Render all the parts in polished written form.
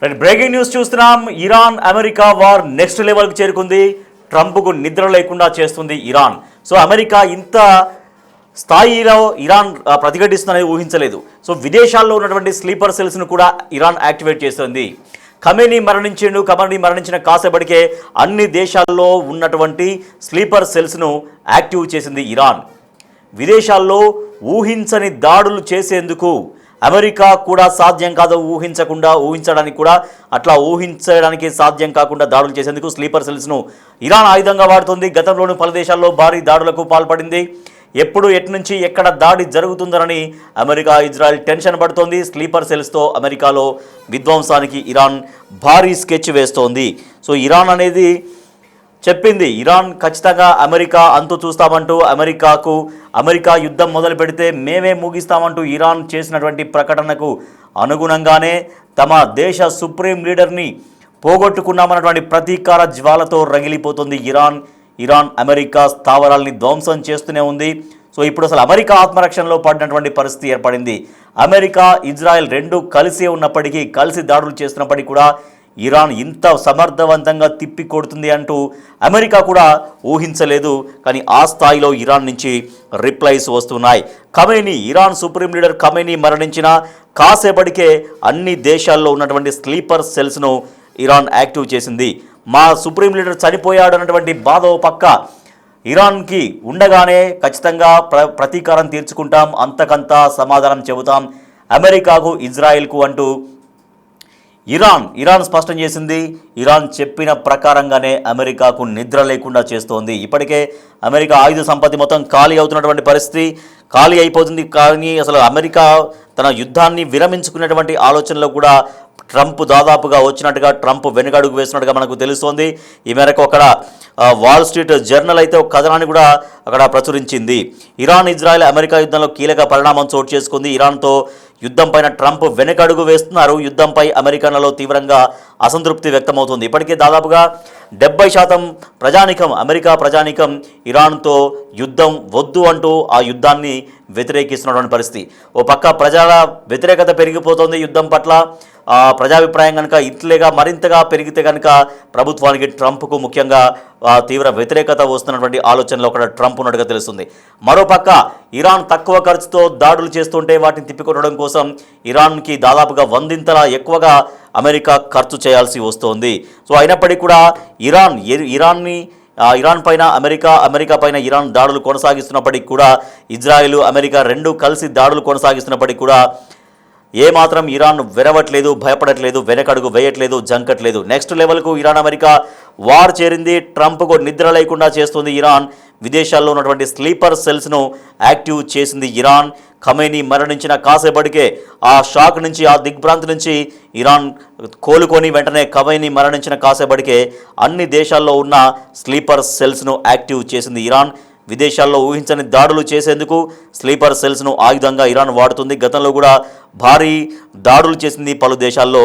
Right, breaking news చూస్తున్నాం. Iran America war next లెవెల్కి చేరుకుంది. ట్రంప్కు నిద్ర లేకుండా చేస్తుంది ఇరాన్. సో అమెరికా ఇంత స్థాయిలో ఇరాన్ ప్రతిఘటిస్తుందని ఊహించలేదు. సో విదేశాల్లో ఉన్నటువంటి స్లీపర్ సెల్స్ను కూడా ఇరాన్ యాక్టివేట్ చేస్తుంది. ఖమేనీ మరణించిన కాసేపటికే అన్ని దేశాల్లో ఉన్నటువంటి స్లీపర్ సెల్స్ను యాక్టివ్ చేసింది ఇరాన్. విదేశాల్లో ఊహించని దాడులు చేసేందుకు అమెరికా కూడా సాధ్యం కాదు, ఊహించడానికి సాధ్యం కాకుండా దాడులు చేసేందుకు స్లీపర్ సెల్స్ను ఇరాన్ ఆయుధంగా వాడుతుంది. గతంలోనూ పలు దేశాల్లో భారీ దాడులకు పాల్పడింది. ఎప్పుడు ఎట్నుంచి ఎక్కడ దాడి జరుగుతుందనని అమెరికా ఇజ్రాయెల్ టెన్షన్ పడుతోంది. స్లీపర్ సెల్స్తో అమెరికాలో విధ్వంసానికి ఇరాన్ భారీ స్కెచ్ వేస్తోంది. సో ఇరాన్ అనేది చెప్పింది, ఇరాన్ ఖచ్చితంగా అమెరికా అంతు చూస్తామంటూ, అమెరికా యుద్ధం మొదలు పెడితే మేమే ముగిస్తామంటూ ఇరాన్ చేసినటువంటి ప్రకటనకు అనుగుణంగానే తమ దేశ సుప్రీం లీడర్ని పోగొట్టుకున్నామన్నటువంటి ప్రతీకార జ్వాలతో రగిలిపోతుంది ఇరాన్ అమెరికా స్థావరాల్ని ధ్వంసం చేస్తూనే ఉంది. సో ఇప్పుడు అసలు అమెరికా ఆత్మరక్షణలో పడినటువంటి పరిస్థితి ఏర్పడింది. అమెరికా ఇజ్రాయెల్ రెండు కలిసి ఉన్నప్పటికీ, కలిసి దాడులు చేస్తున్నప్పటికీ కూడా ఇరాన్ ఇంత సమర్థవంతంగా తిప్పి కొడుతుంది అంటూ అమెరికా కూడా ఊహించలేదు. కానీ ఆ స్థాయిలో ఇరాన్ నుంచి రిప్లైస్ వస్తున్నాయి. ఇరాన్ సుప్రీం లీడర్ ఖమేనీ మరణించిన కాసేపటికే అన్ని దేశాల్లో ఉన్నటువంటి స్లీపర్ సెల్స్ను ఇరాన్ యాక్టివ్ చేసింది. మా సుప్రీం లీడర్ చనిపోయాడు అన్నటువంటి బాధ పక్క ఇరాన్కి ఉండగానే ఖచ్చితంగా ప్రతీకారం తీర్చుకుంటాం, అంతకంతా సమాధానం చెబుతాం అమెరికాకు, ఇజ్రాయెల్కు అంటూ ఇరాన్ స్పష్టం చేసింది. ఇరాన్ చెప్పిన ప్రకారంగానే అమెరికాకు నిద్ర లేకుండా చేస్తోంది. ఇప్పటికే అమెరికా ఆయుధ సంపత్తి మొత్తం ఖాళీ అవుతున్నటువంటి పరిస్థితి, ఖాళీ అయిపోతుంది. కానీ అసలు అమెరికా తన యుద్ధాన్ని విరమించుకునేటువంటి ఆలోచనలో కూడా ట్రంప్ దాదాపుగా వచ్చినట్టుగా, ట్రంప్ వెనుకడుగు వేస్తున్నట్టుగా మనకు తెలుస్తోంది. ఈ మేరకు అక్కడ వాల్ స్ట్రీట్ జర్నల్ అయితే ఒక కథనాన్ని కూడా అక్కడ ప్రచురించింది. ఇరాన్ ఇజ్రాయెల్ అమెరికా యుద్ధంలో కీలక పరిణామం చోటు చేసుకుంది. ఇరాన్తో యుద్ధం పైన ట్రంప్ వెనుకడుగు వేస్తున్నారు. యుద్ధంపై అమెరికన్లలో తీవ్రంగా అసంతృప్తి వ్యక్తమవుతుంది. ఇప్పటికే దాదాపుగా 70% అమెరికా ప్రజానీకం ఇరాన్తో యుద్ధం వద్దు అంటూ ఆ యుద్ధాన్ని వ్యతిరేకిస్తున్నటువంటి పరిస్థితి. ఓ పక్క ప్రజల వ్యతిరేకత పెరిగిపోతుంది యుద్ధం పట్ల. ప్రజాభిప్రాయం కనుక ఇట్లేగా మరింతగా పెరిగితే కనుక ప్రభుత్వానికి, ట్రంప్కు ముఖ్యంగా తీవ్ర వ్యతిరేకత వస్తున్నటువంటి ఆలోచనలో ఒకటి ట్రంప్ ఉన్నట్టుగా తెలుస్తుంది. మరోపక్క ఇరాన్ తక్కువ ఖర్చుతో దాడులు చేస్తుంటే వాటిని తిప్పికొట్టడం కోసం ఇరాన్కి దాదాపుగా 100 ఎక్కువగా అమెరికా ఖర్చు చేయాల్సి వస్తోంది. సో అయినప్పటికీ కూడా ఇరాన్ పైన అమెరికా పైన ఇరాన్ దాడులు కొనసాగిస్తున్నప్పటికీ కూడా, ఇజ్రాయెల్ అమెరికా రెండు కలిసి దాడులు కొనసాగిస్తున్నప్పటికీ కూడా ఏమాత్రం ఇరాన్ వెరవట్లేదు, భయపడట్లేదు, వెనకడుగు వేయట్లేదు, జంకట్లేదు. నెక్స్ట్ లెవెల్కు ఇరాన్ అమెరికా వార్ చేరింది. ట్రంప్కు నిద్ర లేకుండా చేస్తుంది ఇరాన్. విదేశాల్లో ఉన్నటువంటి స్లీపర్ సెల్స్ను యాక్టివ్ చేసింది ఇరాన్. ఖమేనీ మరణించిన కాసేపటికే ఆ షాక్ నుంచి, ఆ దిగ్భ్రాంతి నుంచి ఇరాన్ కోలుకొని వెంటనే ఖమేనీ మరణించిన కాసేపటికే అన్ని దేశాల్లో ఉన్న స్లీపర్ సెల్స్ను యాక్టివ్ చేసింది ఇరాన్. విదేశాల్లో ఊహించని దాడులు చేసేందుకు స్లీపర్ సెల్స్ను ఆయుధంగా ఇరాన్ వాడుతుంది. గతంలో కూడా భారీ దాడులు చేసింది పలు దేశాల్లో.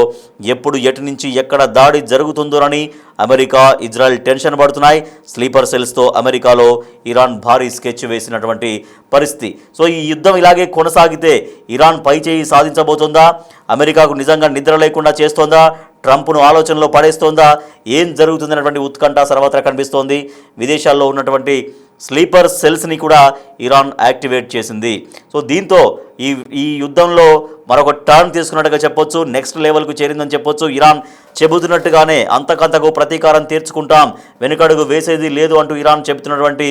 ఎప్పుడు ఎటు నుంచి ఎక్కడ దాడి జరుగుతుందోనని అమెరికా, ఇజ్రాయెల్ టెన్షన్ పడుతున్నాయి. స్లీపర్ సెల్స్తో అమెరికాలో ఇరాన్ భారీ స్కెచ్ వేసినటువంటి పరిస్థితి. సో ఈ యుద్ధం ఇలాగే కొనసాగితే ఇరాన్ పైచేయి సాధించబోతోందా? అమెరికాకు నిజంగా నిద్ర లేకుండా చేస్తోందా? ట్రంప్ను ఆలోచనలో పడేస్తోందా? ఏం జరుగుతుందన్నటువంటి ఉత్కంఠ సర్వత్రా కనిపిస్తోంది. విదేశాల్లో ఉన్నటువంటి స్లీపర్ సెల్స్ని కూడా ఇరాన్ యాక్టివేట్ చేసింది. సో దీంతో ఈ యుద్ధంలో మరొక టర్న్ తీసుకున్నట్టుగా చెప్పొచ్చు, నెక్స్ట్ లెవెల్కు చేరిందని చెప్పొచ్చు. ఇరాన్ చెబుతున్నట్టుగానే అంతకంతకు ప్రతీకారం తీర్చుకుంటాం, వెనుకడుగు వేసేది లేదు అంటూ ఇరాన్ చెబుతున్నటువంటి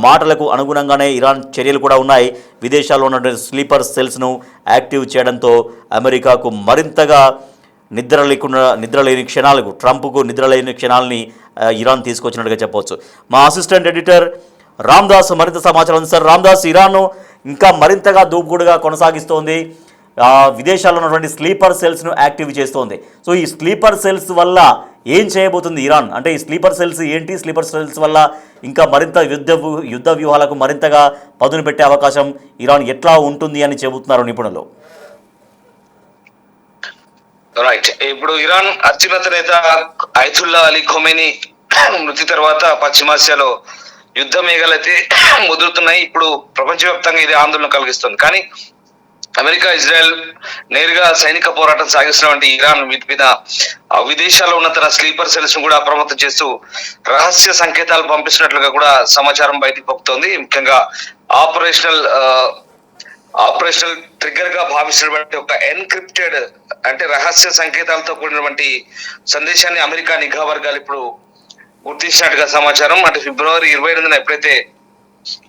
మాటలకు అనుగుణంగానే ఇరాన్ చర్యలు కూడా ఉన్నాయి. విదేశాల్లో ఉన్నటువంటి స్లీపర్ సెల్స్ను యాక్టివ్ చేయడంతో అమెరికాకు మరింతగా నిద్రలేని క్షణాలకు, ట్రంప్కు నిద్రలేని క్షణాలని ఇరాన్ తీసుకొచ్చినట్టుగా చెప్పవచ్చు. మా అసిస్టెంట్ ఎడిటర్ రామ్దాస్ మరింత సమాచారం సార్. రామ్దాస్, ఇరాన్ ఇంకా మరింతగా దూకుడుగా కొనసాగిస్తోంది, విదేశాల్లో ఉన్నటువంటి స్లీపర్ సెల్స్ను యాక్టివ్ చేస్తోంది. సో ఈ స్లీపర్ సెల్స్ వల్ల ఏం చేయబోతుంది ఇరాన్? అంటే ఈ స్లీపర్ సెల్స్ ఏంటి? స్లీపర్ సెల్స్ వల్ల ఇంకా మరింత యుద్ధ వ్యూహాలకు మరింతగా పదును పెట్టే అవకాశం ఇరాన్ ఎట్లా ఉంటుంది అని చెబుతున్నారు నిపుణులు. రైట్, ఇప్పుడు ఇరాన్ అత్యున్నత నేత అయతుల్లా అలీ ఖొమేనీ మృతి తర్వాత పశ్చిమాసియాలో యుద్ధ మేఘాలైతే ముదురుతున్నాయి. ఇప్పుడు ప్రపంచవ్యాప్తంగా ఇది ఆందోళన కలిగిస్తుంది. కానీ అమెరికా, ఇజ్రాయెల్ నేరుగా సైనిక పోరాటం సాగిస్తున్నటువంటి ఇరాన్ వీటి మీద విదేశాల్లో ఉన్న తన స్లీపర్ సెల్స్ ను కూడా అప్రమత్తం చేస్తూ రహస్య సంకేతాలు పంపిస్తున్నట్లుగా కూడా సమాచారం బయటకు పొక్కుతోంది. ముఖ్యంగా ఆపరేషనల్ ఆపరేషనల్ ట్రిగ్గర్ గా భావిస్తున్నటువంటి ఒక ఎన్క్రిప్టెడ్ అంటే రహస్య సంకేతాలతో కూడినటువంటి సందేశాన్ని అమెరికా నిఘా వర్గాలు ఇప్పుడు గుర్తించినట్టుగా సమాచారం. అంటే ఫిబ్రవరి 28న ఎప్పుడైతే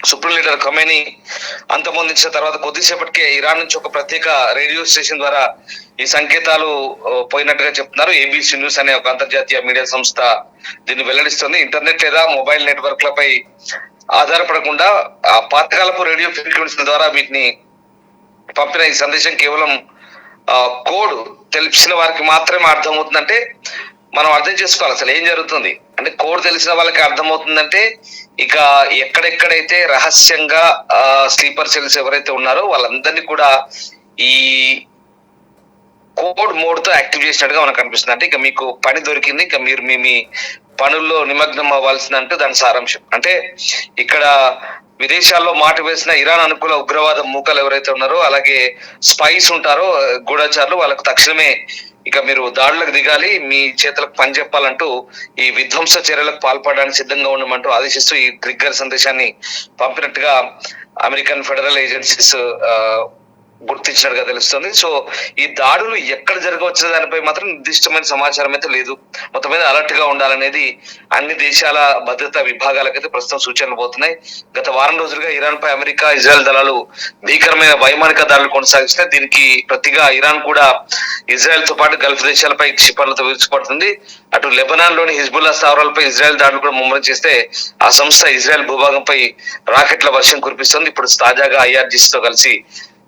సుప్రీం లీడర్ ఖమేనీ అంతమొందించిన తర్వాత కొద్దిసేపటికే ఇరాన్ నుంచి ఒక ప్రత్యేక రేడియో స్టేషన్ ద్వారా ఈ సంకేతాలు పోయినట్టుగా చెప్తున్నారు. ఏబిసి న్యూస్ అనే ఒక అంతర్జాతీయ మీడియా సంస్థ దీన్ని వెల్లడిస్తుంది. ఇంటర్నెట్ లేదా మొబైల్ నెట్వర్క్ లపై ఆధారపడకుండా ఆ పాతకాలపు రేడియో ఫ్రీక్వెన్సీల ద్వారా వీటిని పంపిన ఈ సందేశం కేవలం కోడ్ తెలిసిన వారికి మాత్రమే అర్థమవుతుందంటే మనం అర్థం చేసుకోవాలి అసలు ఏం జరుగుతుంది అంటే కోడ్ తెలిసిన వాళ్ళకి అర్థమవుతుందంటే ఇక ఎక్కడెక్కడైతే రహస్యంగా స్లీపర్ సెల్స్ ఎవరైతే ఉన్నారో వాళ్ళందరినీ కూడా ఈ కోడ్ మోడ్ తో యాక్టివ్ చేసినట్టుగా మనకు అనిపిస్తుంది. అంటే ఇక మీకు పని దొరికింది, ఇక మీరు మీ పనుల్లో నిమగ్నం అవ్వాల్సిందంటూ దాని సారాంశం. అంటే ఇక్కడ విదేశాల్లో మాట వేసిన ఇరాన్ అనుకూల ఉగ్రవాద మూకలు ఎవరైతే ఉన్నారో అలాగే స్పైస్ ఉంటారో గూఢచారులు వాళ్ళకు తక్షణమే ఇక మీరు దాడులకు దిగాలి, మీ చేతులకు పని చెప్పాలంటూ ఈ విధ్వంస చర్యలకు పాల్పడడానికి సిద్ధంగా ఉండమంటూ ఆదేశిస్తూ ఈ ట్రిగ్గర్ సందేశాన్ని పంపినట్టుగా అమెరికన్ ఫెడరల్ ఏజెన్సీస్ గుర్తించినట్టుగా తెలుస్తుంది. సో ఈ దాడులు ఎక్కడ జరగవచ్చిన దానిపై మాత్రం నిర్దిష్టమైన సమాచారం అయితే లేదు. మొత్తం మీద అలర్ట్ గా ఉండాలనేది అన్ని దేశాల భద్రతా విభాగాలకైతే ప్రస్తుతం సూచనలు పోతున్నాయి. గత వారం రోజులుగా ఇరాన్ పై అమెరికా, ఇజ్రాయెల్ దళాలు భీకరమైన వైమానిక దాడులు కొనసాగిస్తున్నాయి. దీనికి ప్రతిగా ఇరాన్ కూడా ఇజ్రాయెల్ తో పాటు గల్ఫ్ దేశాలపై క్షిపణులతో విరుచుకుపడుతుంది. అటు లెబనాన్ లోని హిజ్బుల్లా స్థావరాలపై ఇజ్రాయెల్ దాడులు కూడా ముమ్మరం చేస్తే ఆ సంస్థ ఇజ్రాయెల్ భూభాగంపై రాకెట్ల వర్షం కురిపిస్తుంది. ఇప్పుడు తాజాగా IRGC తో కలిసి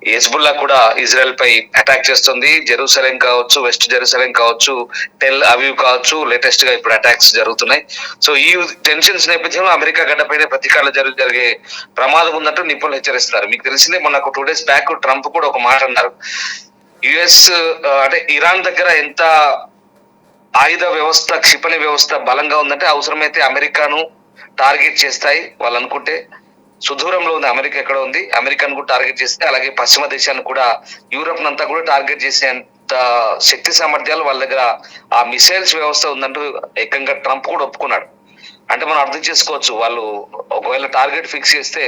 హిజ్బుల్లా కూడా ఇజ్రాయెల్ పై అటాక్ చేస్తుంది. జెరూసలేం కావచ్చు, వెస్ట్ జెరూసలేం కావచ్చు, టెల్ అవీవ్ కావచ్చు, లేటెస్ట్ గా ఇప్పుడు అటాక్స్ జరుగుతున్నాయి. సో ఈ టెన్షన్స్ నేపథ్యంలో అమెరికా గడ్డపైనే ప్రతీకారాలు జరిగే ప్రమాదం ఉందంటూ నిపుణులు హెచ్చరిస్తారు. మీకు తెలిసిందే మొన్న 2 days బ్యాక్ ట్రంప్ కూడా ఒక మాట అన్నారు. యుఎస్ అంటే ఇరాన్ దగ్గర ఎంత ఆయుధ వ్యవస్థ, క్షిపణి వ్యవస్థ బలంగా ఉందంటే అవసరమైతే అమెరికాను టార్గెట్ చేస్తాయి వాళ్ళు అనుకుంటే. సుదూరంలో ఉంది అమెరికా, ఎక్కడ ఉంది, అమెరికాను కూడా టార్గెట్ చేస్తే అలాగే పశ్చిమ దేశాన్ని కూడా, యూరోప్ అంతా కూడా టార్గెట్ చేసేంత శక్తి సామర్థ్యాలు వాళ్ళ దగ్గర ఆ మిసైల్స్ వ్యవస్థ ఉందంటూ ఏకంగా ట్రంప్ కూడా ఒప్పుకున్నాడు. అంటే మనం అర్థం చేసుకోవచ్చు వాళ్ళు ఒకవేళ టార్గెట్ ఫిక్స్ చేస్తే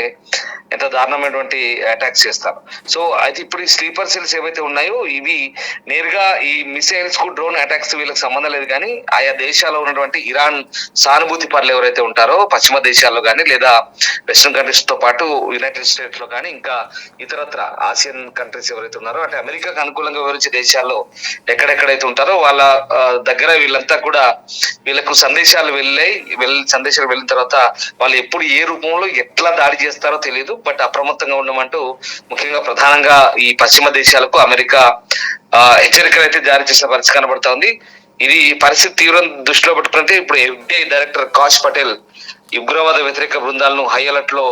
ఎంత దారుణమైనటువంటి అటాక్స్ చేస్తారు. సో అయితే ఇప్పుడు ఈ స్లీపర్ సెల్స్ ఏవైతే ఉన్నాయో ఇవి నేరుగా ఈ మిసైల్స్ కు డ్రోన్ అటాక్స్ వీళ్ళకి సంబంధం లేదు, కానీ ఆయా దేశాల్లో ఉన్నటువంటి ఇరాన్ సానుభూతి పరులు ఎవరైతే ఉంటారో పశ్చిమ దేశాల్లో కానీ లేదా వెస్ట్రన్ కంట్రీస్ తో పాటు యునైటెడ్ స్టేట్స్ లో కానీ ఇంకా ఇతరత్ర ఆసియన్ కంట్రీస్ ఎవరైతే ఉన్నారో అంటే అమెరికాకు అనుకూలంగా వివరించే దేశాల్లో ఎక్కడెక్కడైతే ఉంటారో వాళ్ళ దగ్గర వీళ్ళంతా కూడా వీళ్ళకు సందేశాలు వెళ్ళిన తర్వాత వాళ్ళు ఎప్పుడు ఏ రూపంలో ఎట్లా దాడి చేస్తారో తెలియదు. బట్ అప్రమత్తంగా ఉండమంటూ ముఖ్యంగా ప్రధానంగా ఈ పశ్చిమ దేశాలకు అమెరికా హెచ్చరికలు అయితే జారీ చేసిన పరిస్థితి కనబడతా ఉంది. ఇది పరిస్థితి తీవ్రం దృష్టిలో పెట్టుకుంటే ఇప్పుడు FBI డైరెక్టర్ కాష్ పటేల్ ఉగ్రవాద వ్యతిరేక బృందాలను హై అలర్ట్ లో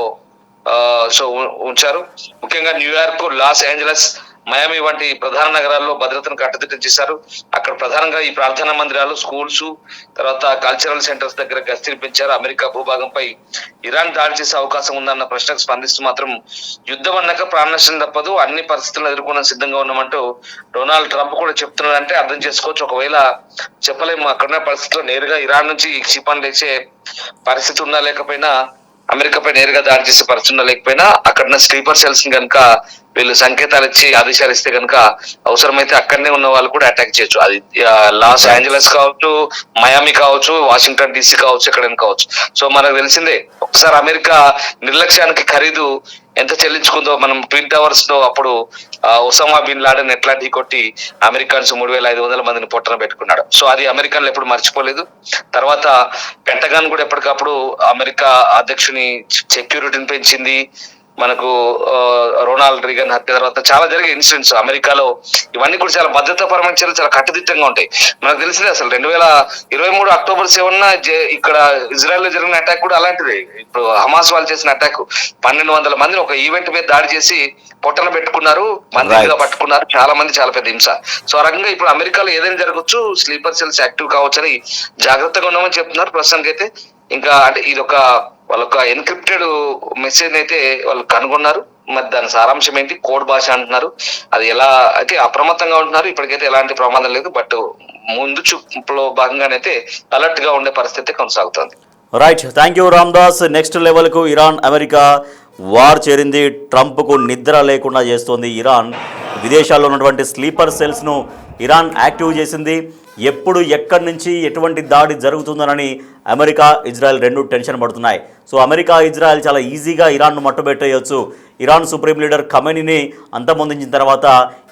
ఉంచారు. ముఖ్యంగా న్యూయార్క్, లాస్ ఏంజలస్, మయామి వంటి ప్రధాన నగరాల్లో భద్రతను కట్టుదిట్టం చేశారు. అక్కడ ప్రధానంగా ఈ ప్రార్థనా మందిరాలు, స్కూల్స్, తర్వాత కల్చరల్ సెంటర్స్ దగ్గర గస్తీలు పెంచారు. అమెరికా భూభాగంపై ఇరాన్ దాడి చేసే అవకాశం ఉందన్న ప్రశ్నకు స్పందిస్తూ మాత్రం యుద్ధం అన్నాక ప్రాణ నష్టం తప్పదు, అన్ని పరిస్థితులను ఎదుర్కొన్న సిద్ధంగా ఉన్నామంటూ డొనాల్డ్ ట్రంప్ కూడా చెప్తున్నాడంటే అర్థం చేసుకోవచ్చు. ఒకవేళ చెప్పలేము అక్కడున్న పరిస్థితుల్లో నేరుగా ఇరాన్ నుంచి క్షిపణులు లేచే పరిస్థితి ఉన్నా లేకపోయినా, అమెరికాపై నేరుగా దాడి చేసే పరిస్థితి ఉన్నా లేకపోయినా అక్కడున్న స్లీపర్ సెల్స్ ని కనుక వీళ్ళు సంకేతాలు ఇచ్చి ఆదేశాలు ఇస్తే కనుక అవసరమైతే అక్కడనే ఉన్న వాళ్ళు కూడా అటాక్ చేయొచ్చు. అది లాస్ ఏంజలస్ కావచ్చు, మయామి కావచ్చు, వాషింగ్టన్ DC కావచ్చు, ఎక్కడైనా కావచ్చు. సో మనకు తెలిసిందే ఒకసారి అమెరికా నిర్లక్ష్యానికి ఖరీదు ఎంత చెల్లించుకుందో మనం ట్విన్ టవర్స్ లో అప్పుడు ఒసామా బిన్ లాడెన్ ఎట్లా ఢీకొట్టి అమెరికన్స్ 3,500 మందిని పొట్టన పెట్టుకున్నాడు. సో అది అమెరికన్లు ఎప్పుడు మర్చిపోలేదు. తర్వాత పెంటగాన్ కూడా ఎప్పటికప్పుడు అమెరికా అధ్యక్షుని సెక్యూరిటీని పెంచింది. మనకు రొనాల్డ్ రీగన్ హత్య తర్వాత చాలా జరిగే ఇన్సిడెంట్స్ అమెరికాలో ఇవన్నీ కూడా చాలా భద్రతాపరమైన చర్యలు చాలా కట్టుదిట్టంగా ఉంటాయి. మనకు తెలిసిందే అసలు 2023 అక్టోబర్ 7 ఇక్కడ ఇజ్రాయెల్ లో జరిగిన అటాక్ కూడా అలాంటిదే. ఇప్పుడు హమాస్ వాళ్ళు చేసిన అటాక్ 1,200 మందిని ఒక ఈవెంట్ మీద దాడి చేసి పొట్టన పెట్టుకున్నారు, మందిగా పట్టుకున్నారు, చాలా మంది, చాలా పెద్ద హింస. సో ఆ రకంగా ఇప్పుడు అమెరికాలో ఏదైనా జరగచ్చు, స్లీపర్ సెల్స్ యాక్టివ్ కావచ్చు అని జాగ్రత్తగా ఉన్నామని చెప్తున్నారు ప్రస్తుతానికి అయితే. ఇంకా అంటే ఇది వాళ్ళొక ఎన్క్రిప్టెడ్ మెసేజ్ అయితే వాళ్ళు కనుగొన్నారు. మరి దాని సారాంశం ఏంటి, కోడ్ భాష అంటున్నారు, అది ఎలా అయితే అప్రమత్తంగా ఉంటున్నారు. ఇప్పటికైతే ఎలాంటి ప్రమాదం లేదు, బట్ ముందు చూపులో భాగంగానైతే అలర్ట్ గా ఉండే పరిస్థితి కొనసాగుతుంది. Right, thank you Ramdas. Next లెవెల్కు ఇరాన్ అమెరికా వార్ చేరింది. ట్రంప్కు నిద్ర లేకుండా చేస్తోంది ఇరాన్. విదేశాల్లో ఉన్నటువంటి స్లీపర్ సెల్స్ను ఇరాన్ యాక్టివ్ చేసింది. ఎప్పుడు ఎక్కడి నుంచి ఎటువంటి దాడి జరుగుతుందనని అమెరికా ఇజ్రాయెల్ రెండు టెన్షన్ పడుతున్నాయి. సో అమెరికా ఇజ్రాయెల్ చాలా ఈజీగా ఇరాన్ను మట్టుబెట్టేయచ్చు. ఇరాన్ సుప్రీం లీడర్ ఖమేనీని అంతమొందించిన తర్వాత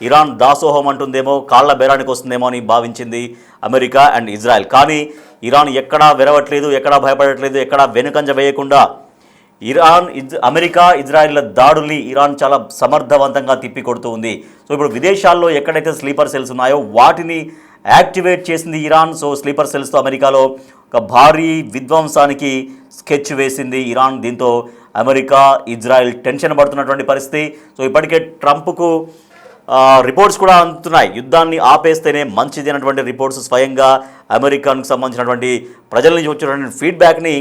ఇరాన్ దాసోహం అంటుందేమో, కాళ్ల బేరానికి వస్తుందేమో అని భావించింది అమెరికా అండ్ ఇజ్రాయెల్. కానీ ఇరాన్ ఎక్కడా వెరవట్లేదు, ఎక్కడా భయపడట్లేదు, ఎక్కడా వెనుకంజ వేయకుండా అమెరికా ఇజ్రాయెల్ దాడుల్ని ఇరాన్ చాలా సమర్థవంతంగా తిప్పికొడుతూ ఉంది. సో ఇప్పుడు విదేశాల్లో ఎక్కడైతే స్లీపర్ సెల్స్ ఉన్నాయో వాటిని యాక్టివేట్ చేసింది ఇరాన్. సో స్లీపర్ సెల్స్తో అమెరికాలో ఒక భారీ విధ్వంసానికి స్కెచ్ వేసింది ఇరాన్. దీంతో అమెరికా ఇజ్రాయెల్ టెన్షన్ పడుతున్నటువంటి పరిస్థితి. సో ఇప్పటికే ట్రంప్కు రిపోర్ట్స్ కూడా అందుతున్నాయి, యుద్ధాన్ని ఆపేస్తేనే మంచిది అన్నటువంటి రిపోర్ట్స్. స్వయంగా అమెరికాకు సంబంధించినటువంటి ప్రజల నుంచి వచ్చినటువంటి ఫీడ్బ్యాక్ని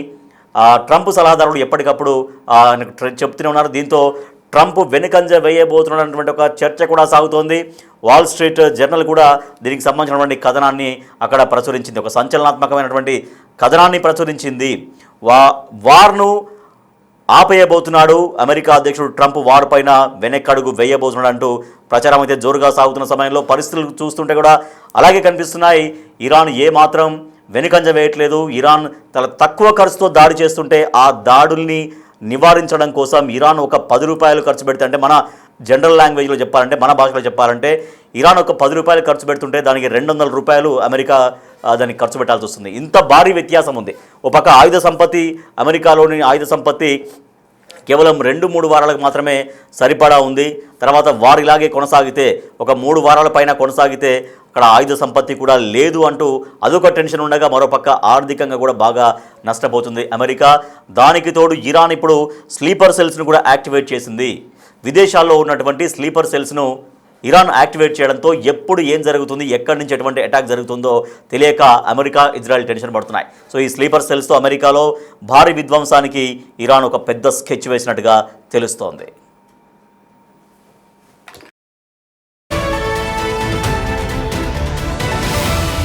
ట్రంప్ సలహాదారులు ఎప్పటికప్పుడు చెప్తూనే ఉన్నారు. దీంతో ట్రంప్ వెనుకంజ వేయబోతున్నటువంటి ఒక చర్చ కూడా సాగుతోంది. వాల్ స్ట్రీట్ జర్నల్ కూడా దీనికి సంబంధించినటువంటి కథనాన్ని అక్కడ ప్రచురించింది, ఒక సంచలనాత్మకమైనటువంటి కథనాన్ని ప్రచురించింది. వార్ను ఆపేయబోతున్నాడు అమెరికా అధ్యక్షుడు ట్రంప్, వార్ పైన వెనక్కడుగు వేయబోతున్నాడు అంటూ ప్రచారం అయితే జోరుగా సాగుతున్న సమయంలో పరిస్థితులు చూస్తుంటే కూడా అలాగే కనిపిస్తున్నాయి. ఇరాన్ ఏమాత్రం వెనుకంజ వేయట్లేదు. ఇరాన్ చాలా తక్కువ ఖర్చుతో దాడి చేస్తుంటే ఆ దాడుల్ని నివారించడం కోసం ఇరాన్ ఒక 10 రూపాయలు ఖర్చు పెడితే, అంటే మన జనరల్ లాంగ్వేజ్లో చెప్పాలంటే, మన భాషలో చెప్పాలంటే, ఇరాన్ ఒక 10 రూపాయలు ఖర్చు పెడుతుంటే దానికి 200 రూపాయలు అమెరికా దానికి ఖర్చు పెట్టాల్సి వస్తుంది. ఇంత భారీ వ్యత్యాసం ఉంది. ఒక పక్క ఆయుధ సంపత్తి, అమెరికాలోని ఆయుధ సంపత్తి కేవలం 2-3 వారాలకు మాత్రమే సరిపడా ఉంది. తర్వాత వారు ఇలాగే కొనసాగితే, ఒక 3 వారాల పైన కొనసాగితే అక్కడ ఆయుధ సంపత్తి కూడా లేదు అంటూ అదొక టెన్షన్ ఉండగా, మరోపక్క ఆర్థికంగా కూడా బాగా నష్టపోతుంది అమెరికా. దానికి తోడు ఇరాన్ ఇప్పుడు స్లీపర్ సెల్స్ను కూడా యాక్టివేట్ చేసింది. విదేశాల్లో ఉన్నటువంటి స్లీపర్ సెల్స్ను ఇరాన్ యాక్టివేట్ చేయడంతో ఎప్పుడు ఏం జరుగుతుంది, ఎక్కడి నుంచి ఎటువంటి అటాక్ జరుగుతుందో తెలియక అమెరికా ఇజ్రాయెల్ టెన్షన్ పడుతున్నాయి. సో ఈ స్లీపర్ సెల్స్తో అమెరికాలో భారీ విధ్వంసానికి ఇరాన్ ఒక పెద్ద స్కెచ్ వేసినట్టుగా తెలుస్తోంది.